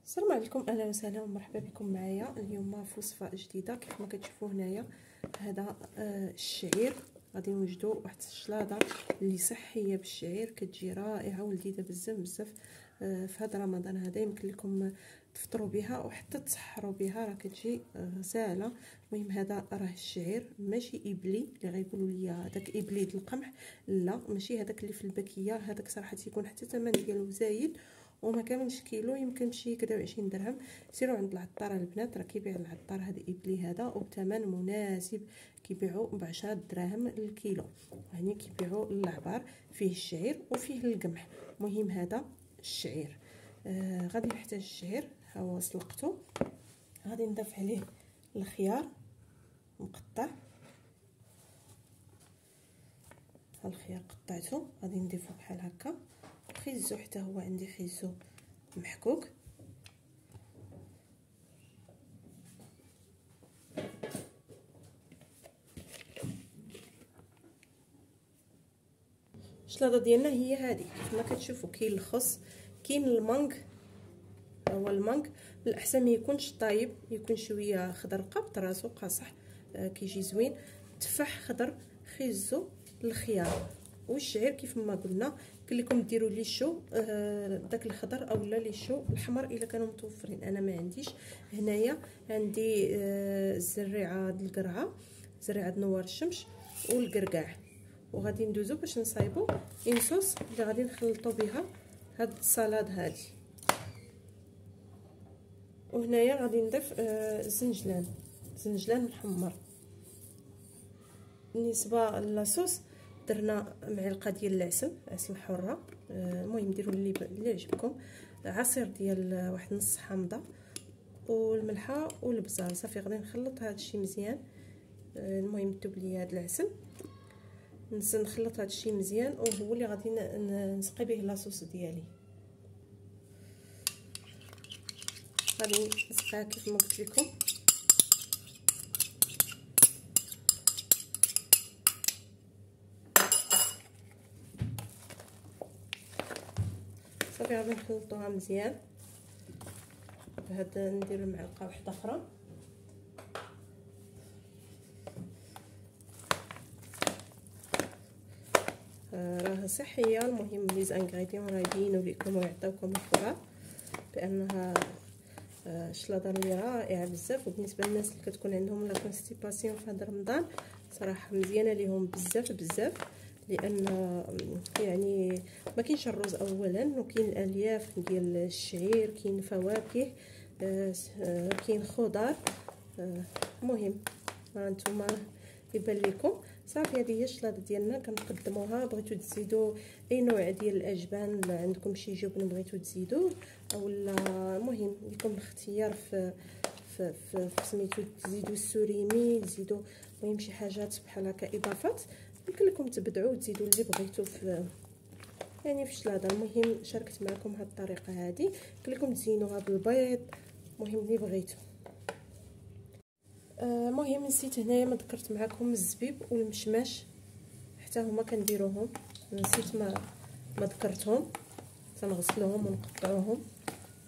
السلام عليكم، اهلا وسهلا ومرحبا بكم معايا اليوم في وصفه جديده. كيف ما كتشوفوا هنايا هذا الشعير غادي نوجدوا واحد الشلاضه اللي صحيه بالشعير كتجي رائعه ولذيذه بزاف بزاف. في هذا رمضان هذا يمكن لكم تفطروا بها وحتى تسحروا بها، راه كتجي ساهله. المهم هذا راه الشعير ماشي ابلي اللي غيقولوا لي هذاك ابلي د القمح، لا ماشي هذاك اللي في الباكيه، هذاك صراحه تيكون حتى الثمن ديالو زايد وما كاملش كيلو، يمكن شي كدا 20 درهم. سيروا عند العطار البنات، راه كيبيع العطار هذا ابلي هذا وبثمن مناسب، كيبيعوا ب 10 دراهم الكيلو. هني كيبيعوا العبار فيه الشعير وفيه القمح. المهم هذا الشعير غادي نحتاج الشعير، ها هو سلقته. غادي نضيف عليه الخيار مقطع، ها الخيار قطعته غادي نضيفه بحال هكا. خيزو حتى هو عندي خيزو محكوك، الشلاضه ديالنا هي هذه كما كتشوفوا. كاين الخس، كاين المانغ، هو المانغ الاحسن ما يكونش طايب، يكون شويه خضر قبط راسو قاصح، كيجي زوين. تفاح خضر، خيزو، الخيار والشعير كيف ما قلنا. قال لكم ديروا لي شو داك الخضر اولا لي شو الاحمر الا كانوا متوفرين. انا ما عنديش هنايا، عندي الزريعه د القرعه، زريعه نوار الشمس والقرقاع. وغادي ندوزو باش نصايبو اون صوص اللي غادي نخلطو بها هاد السلطه هادي. وهنايا غادي نضيف زنجلان محمر. بالنسبه للاصوص درنا معلقه ديال العسل، عسل حره، المهم ديروا اللي عجبكم. عصير ديال واحد نص حامضه والملحه والبزار. صافي غادي نخلط هذا الشيء مزيان. المهم دوب لي هذا العسل، نخلط هذا الشيء مزيان وهو اللي غادي نسقي به لاصوص ديالي. غادي نسقيها كيف ما قلت لكم. صافي غادي نخلطوها مزيان. هاد ندير معلقه واحده اخرى. راه صحيه، المهم لي زانغريديون راه يبينوا لكم ويعطيوكم الخبر بانها شلاضه اللي رائعه بزاف. وبالنسبه للناس اللي كتكون عندهم لا كونستيباسيون في هذا رمضان صراحه مزيانه ليهم بزاف بزاف، لان يعني ما كاينش الرز اولا، وكاين الالياف ديال الشعير، كاين فواكه، كاين خضار. المهم هانتوما يبان لكم. صافي هذه هي الشلاضه ديالنا كنقدموها. بغيتو تزيدوا اي نوع ديال الاجبان، عندكم شي جبن بغيتو تزيدوه اولا، المهم لكم الاختيار في سميتو. تزيدوا السوريمي، تزيدوا المهم شي حاجات بحال هكا اضافات. يمكن لكم تبدعوا وتزيدوا اللي بغيتو في يعني في الشلاضه. المهم شاركت معكم هذه الطريقه هذه. يمكن لكم تزينوها بالبيض، المهم اللي بغيتو. المهم نسيت هنايا ما ذكرت معكم الزبيب والمشماش، حتى هما كنديروهم، نسيت ما ذكرتهم. تنغسلوهم ونقطعوهم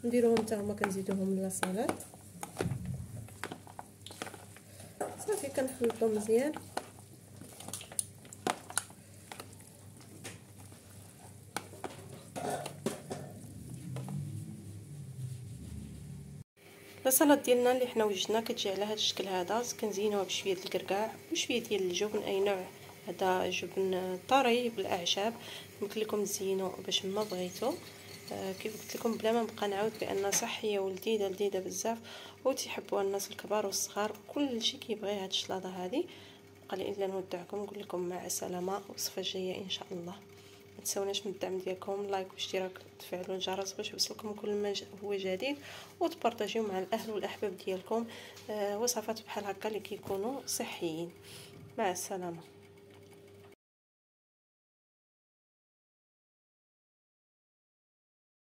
نديروهم حتى هما كنزيدوهم لاصالات. صافي كنخلطو مزيان. اللاصالات ديالنا اللي حنا وجدنا كتجي على هذا الشكل هذا. كنزينوها بشويه ديال الكركاع وشويه ديال الجبن، اي نوع، هذا جبن طري بالاعشاب. يمكن لكم تزينوا باش ما بغيتو. كيف قلت لكم بلا ما نبقى نعاود بان صحيه ولذيذه لذيذه بزاف وتيحبوها الناس الكبار والصغار، كلشي كيبغي هاد الشلاضه هذه. بقى لي الا نودعكم نقول لكم مع السلامه، وصفه جايه ان شاء الله. ما تنسوناش من الدعم ديالكم، لايك واشتراك، تفعلوا الجرس باش يوصلكم كل ما هو جديد، وتبارطاجيو مع الاهل والاحباب ديالكم وصفات بحال هكا اللي كيكونوا صحيين. مع السلامه.